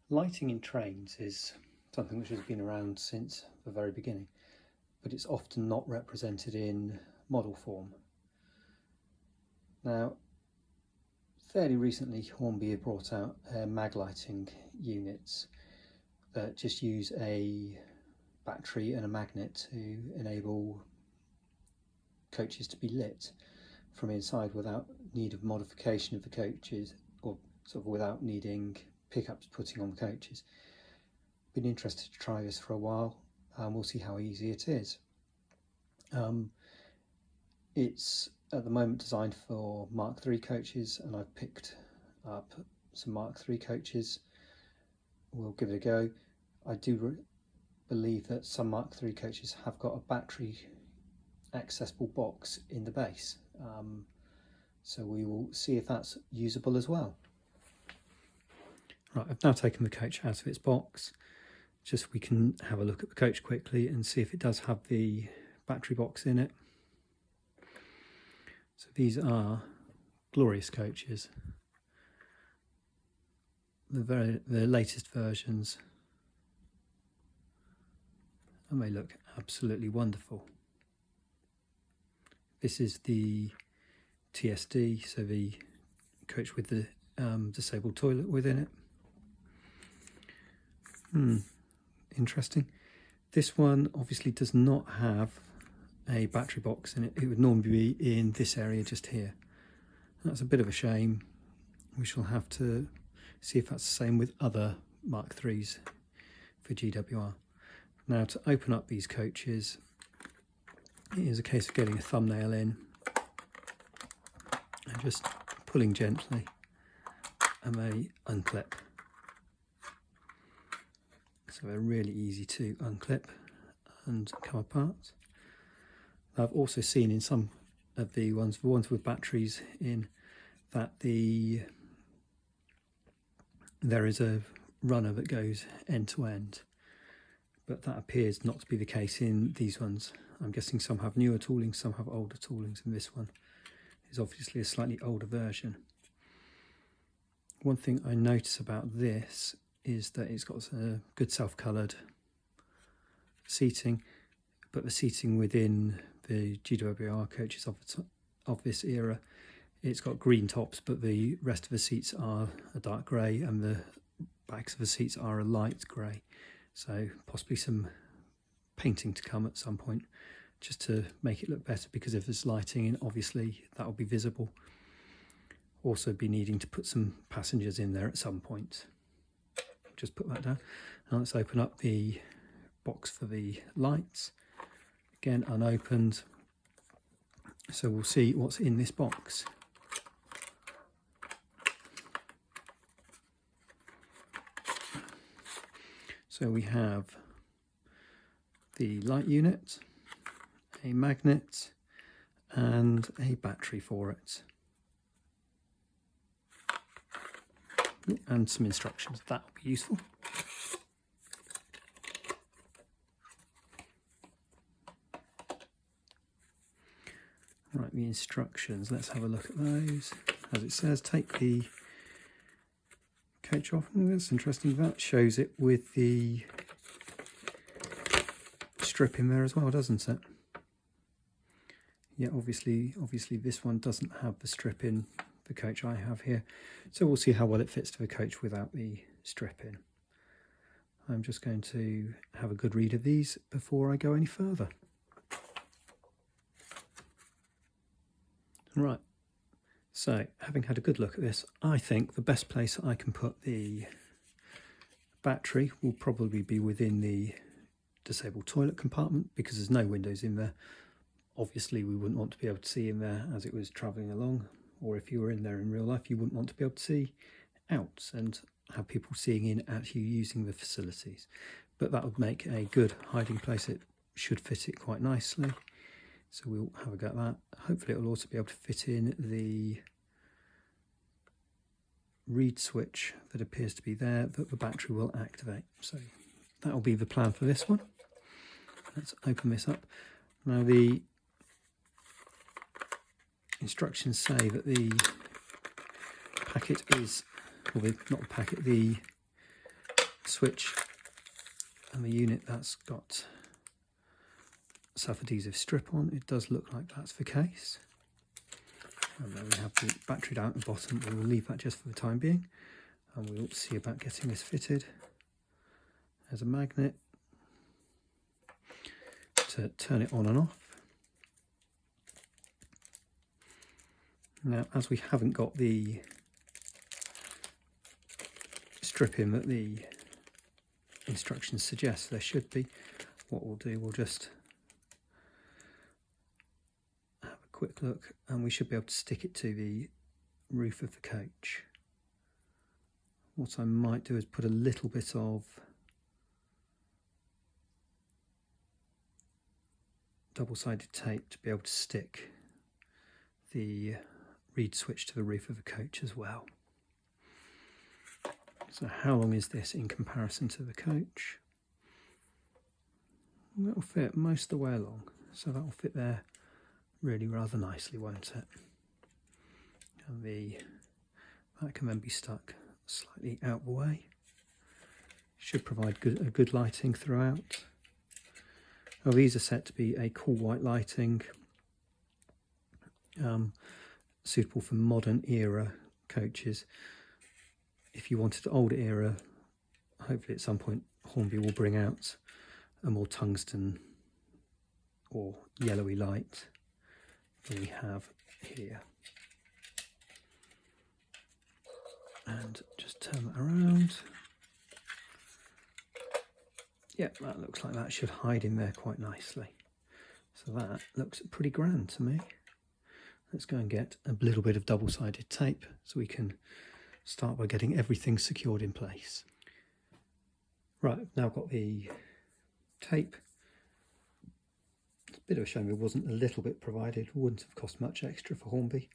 Lighting in trains is something which has been around since the very beginning, but it's often not represented in model form. Now, fairly recently Hornby have brought out maglighting units that just use a battery and a magnet to enable coaches to be lit from inside without need of modification of the coaches, or sort of without needing pickups putting on the coaches. Been interested to try this for a while, and we'll see how easy it is. It's at the moment designed for Mark III coaches, and I've picked up some Mark III coaches. We'll give it a go. I do believe that some Mark III coaches have got a battery accessible box in the base, so we will see if that's usable as well. Right, I've now taken the coach out of its box, just so we can have a look at the coach quickly and see if it does have the battery box in it. So these are glorious coaches, the latest versions, and they look absolutely wonderful. This is the TSD, so the coach with the disabled toilet within it. Interesting. This one obviously does not have a battery box in it. It would normally be in this area just here. That's a bit of a shame. We shall have to see if that's the same with other Mark IIIs for GWR. Now, to open up these coaches, it is a case of getting a thumbnail in and just pulling gently, and they unclip. So they're really easy to unclip and come apart. I've also seen in some of the ones with batteries in, that there is a runner that goes end to end, but that appears not to be the case in these ones. I'm guessing some have newer tooling, some have older toolings, and this one is obviously a slightly older version. One thing I notice about this is that it's got a good self-coloured seating, but the seating within the GWR coaches of this era, it's got green tops, but the rest of the seats are a dark grey and the backs of the seats are a light grey. So possibly some painting to come at some point, just to make it look better, because if there's lighting in, obviously that will be visible. Also be needing to put some passengers in there at some point. Just put that down. Now let's open up the box for the lights. Again, unopened. So we'll see what's in this box. So we have the light unit, a magnet, and a battery for it. And some instructions. That will be useful. Right, the instructions, let's have a look at those. As it says, take the coach off. Oh, that's interesting. That shows it with the strip in there as well, doesn't it? Yeah, obviously this one doesn't have the strip in the coach I have here, so we'll see how well it fits to the coach without the strip in. I'm just going to have a good read of these before I go any further. Right, so having had a good look at this, I think the best place I can put the battery will probably be within the disabled toilet compartment, because there's no windows in there. Obviously we wouldn't want to be able to see in there as it was travelling along, or if you were in there in real life you wouldn't want to be able to see out and have people seeing in at you using the facilities. But that would make a good hiding place. It should fit it quite nicely, so we'll have a go at that. Hopefully it will also be able to fit in the reed switch that appears to be there that the battery will activate. So that will be the plan for this one. Let's open this up. Now the instructions say that the packet is, or not the packet, the switch and the unit that's got self-adhesive strip on. It does look like that's the case. And then we have the battery down at the bottom. We will leave that just for the time being, and we'll see about getting this fitted. There's a magnet to turn it on and off. Now, as we haven't got the strip in that the instructions suggest there should be, what we'll do, we'll just have a quick look, and we should be able to stick it to the roof of the coach. What I might do is put a little bit of double-sided tape to be able to stick the reed switch to the roof of the coach as well. So how long is this in comparison to the coach? That'll fit most of the way along, so that'll fit there really rather nicely, won't it? And that can then be stuck slightly out the way. Should provide a good lighting throughout. Now, these are set to be a cool white lighting, suitable for modern era coaches. If you wanted the older era, hopefully at some point Hornby will bring out a more tungsten or yellowy light than we have here. And just turn that around. Yep, that looks like that should hide in there quite nicely. So that looks pretty grand to me. Let's go and get a little bit of double-sided tape so we can start by getting everything secured in place. Right, I've now got the tape. It's a bit of a shame it wasn't a little bit provided. It wouldn't have cost much extra for Hornby.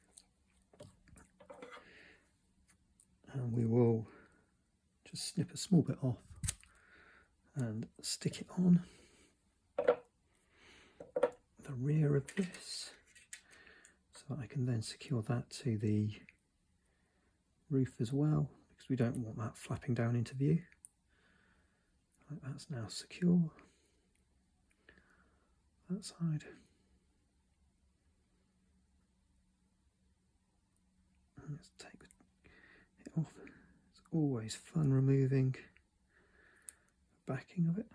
And we will just snip a small bit off and stick it on the rear of this, so that I can then secure that to the roof as well, because we don't want that flapping down into view. Right, that's now secure. That side. And let's take it off. It's always fun removing the backing of it.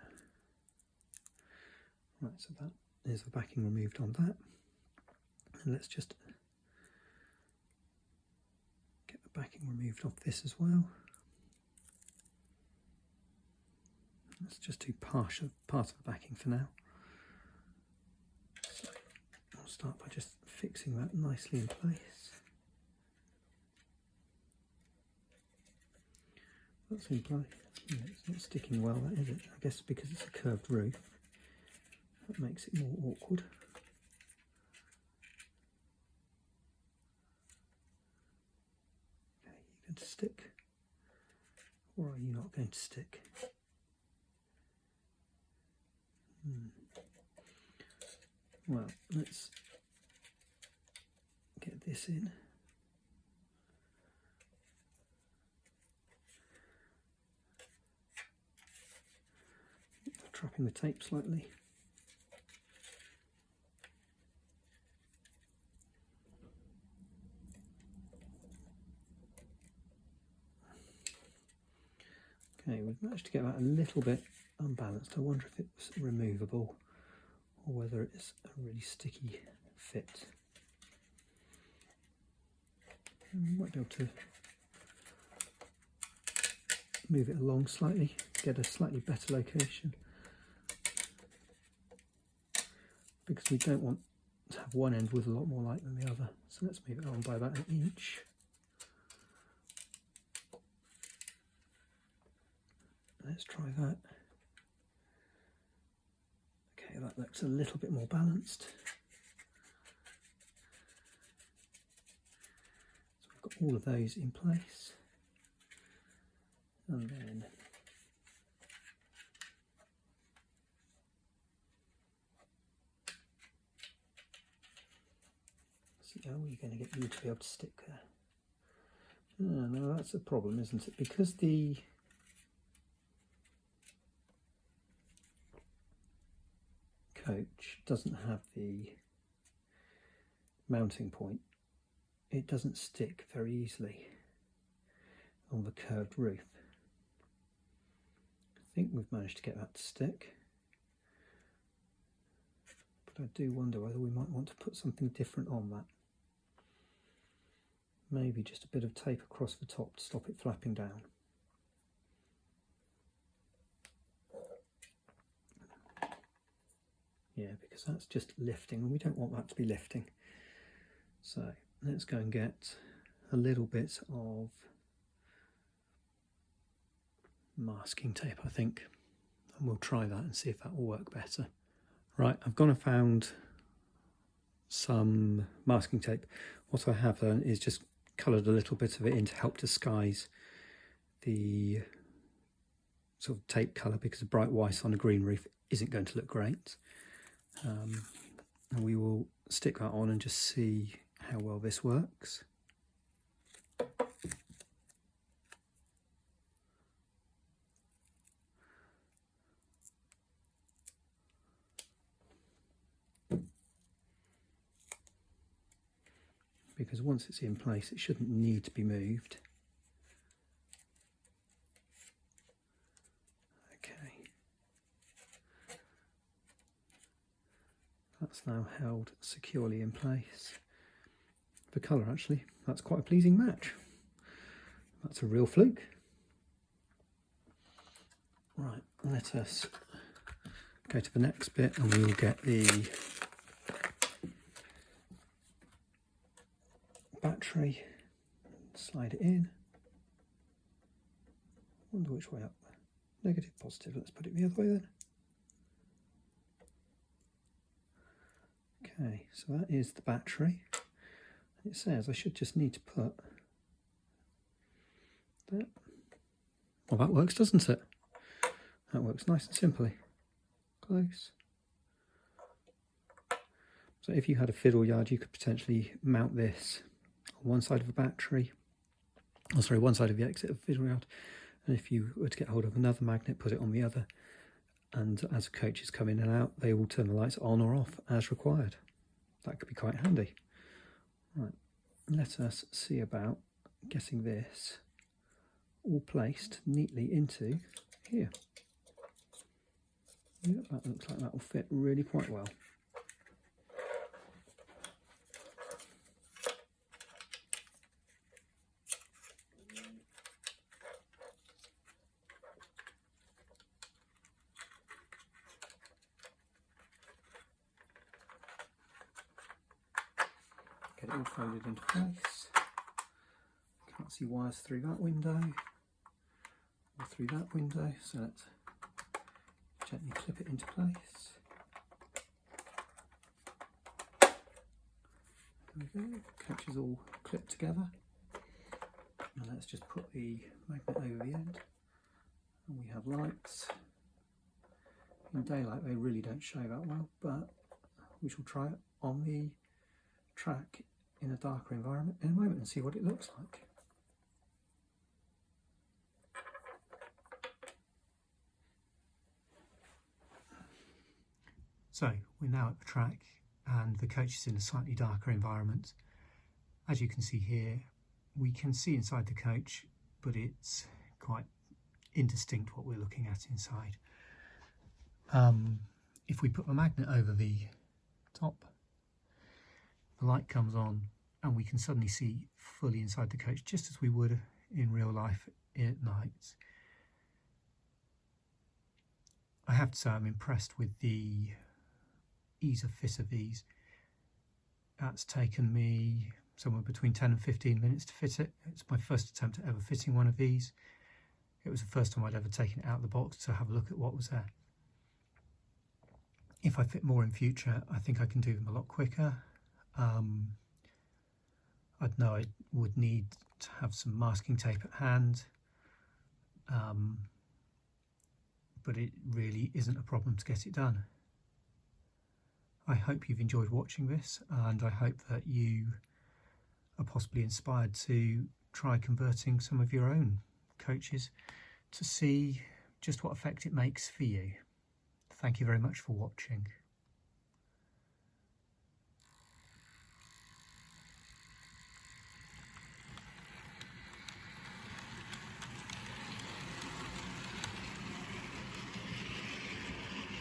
Right, so that is the backing removed on that. And let's just get the backing removed off this as well. Let's just do part of the backing for now. So I'll start by just fixing that nicely in place. That's in place. Yeah, it's not sticking well, that is it? I guess because it's a curved roof, that makes it more awkward. Okay, you going to stick, or are you not going to stick? Well, let's get this in. Trapping the tape slightly. Okay, we've managed to get that a little bit unbalanced. I wonder if it's removable or whether it's a really sticky fit. We might be able to move it along slightly, get a slightly better location, because we don't want to have one end with a lot more light than the other. So let's move it on by about an inch. Let's try that. Okay, that looks a little bit more balanced. So we've got all of those in place. And then how are we going to get you to be able to stick there? No, that's a problem, isn't it? Because the coach doesn't have the mounting point, it doesn't stick very easily on the curved roof. I think we've managed to get that to stick, but I do wonder whether we might want to put something different on that. Maybe just a bit of tape across the top to stop it flapping down. Yeah, because that's just lifting and we don't want that to be lifting. So let's go and get a little bit of masking tape, I think, and we'll try that and see if that will work better. Right, I've gone and found some masking tape. What I have done is just coloured a little bit of it in to help disguise the sort of tape colour, because a bright white on a green roof isn't going to look great. And we will stick that on and just see how well this works. Because once it's in place, it shouldn't need to be moved. Okay. That's now held securely in place. The colour, actually, that's quite a pleasing match. That's a real fluke. Right, let us go to the next bit and we'll get the battery, slide it in. Wonder which way up. Negative, positive. Let's put it the other way then. Okay, so that is the battery. It says I should just need to put that. Well, that works, doesn't it? That works nice and simply. Close. So if you had a fiddle yard, you could potentially mount this on one side of the battery, oh sorry, one side of the exit of the fiddle yard, and if you were to get hold of another magnet, put it on the other, and as the coaches come in and out, they will turn the lights on or off as required. That could be quite handy. Right, let us see about getting this all placed neatly into here. Yeah, that looks like that will fit really quite well. Get it all folded into place. Can't see wires through that window or through that window, so let's gently clip it into place. There we go, coach is all clipped together. And let's just put the magnet over the end. And we have lights. In daylight they really don't show that well, but we shall try it on the track in a darker environment in a moment and see what it looks like. So we're now at the track and the coach is in a slightly darker environment. As you can see here, we can see inside the coach, but it's quite indistinct what we're looking at inside. If we put the magnet over the top, the light comes on and we can suddenly see fully inside the coach, just as we would in real life at night. I have to say I'm impressed with the ease of fit of these. That's taken me somewhere between 10 and 15 minutes to fit it. It's my first attempt at ever fitting one of these. It was the first time I'd ever taken it out of the box to have a look at what was there. If I fit more in future, I think I can do them a lot quicker. I'd know I would need to have some masking tape at hand, but it really isn't a problem to get it done. I hope you've enjoyed watching this, and I hope that you are possibly inspired to try converting some of your own coaches to see just what effect it makes for you. Thank you very much for watching.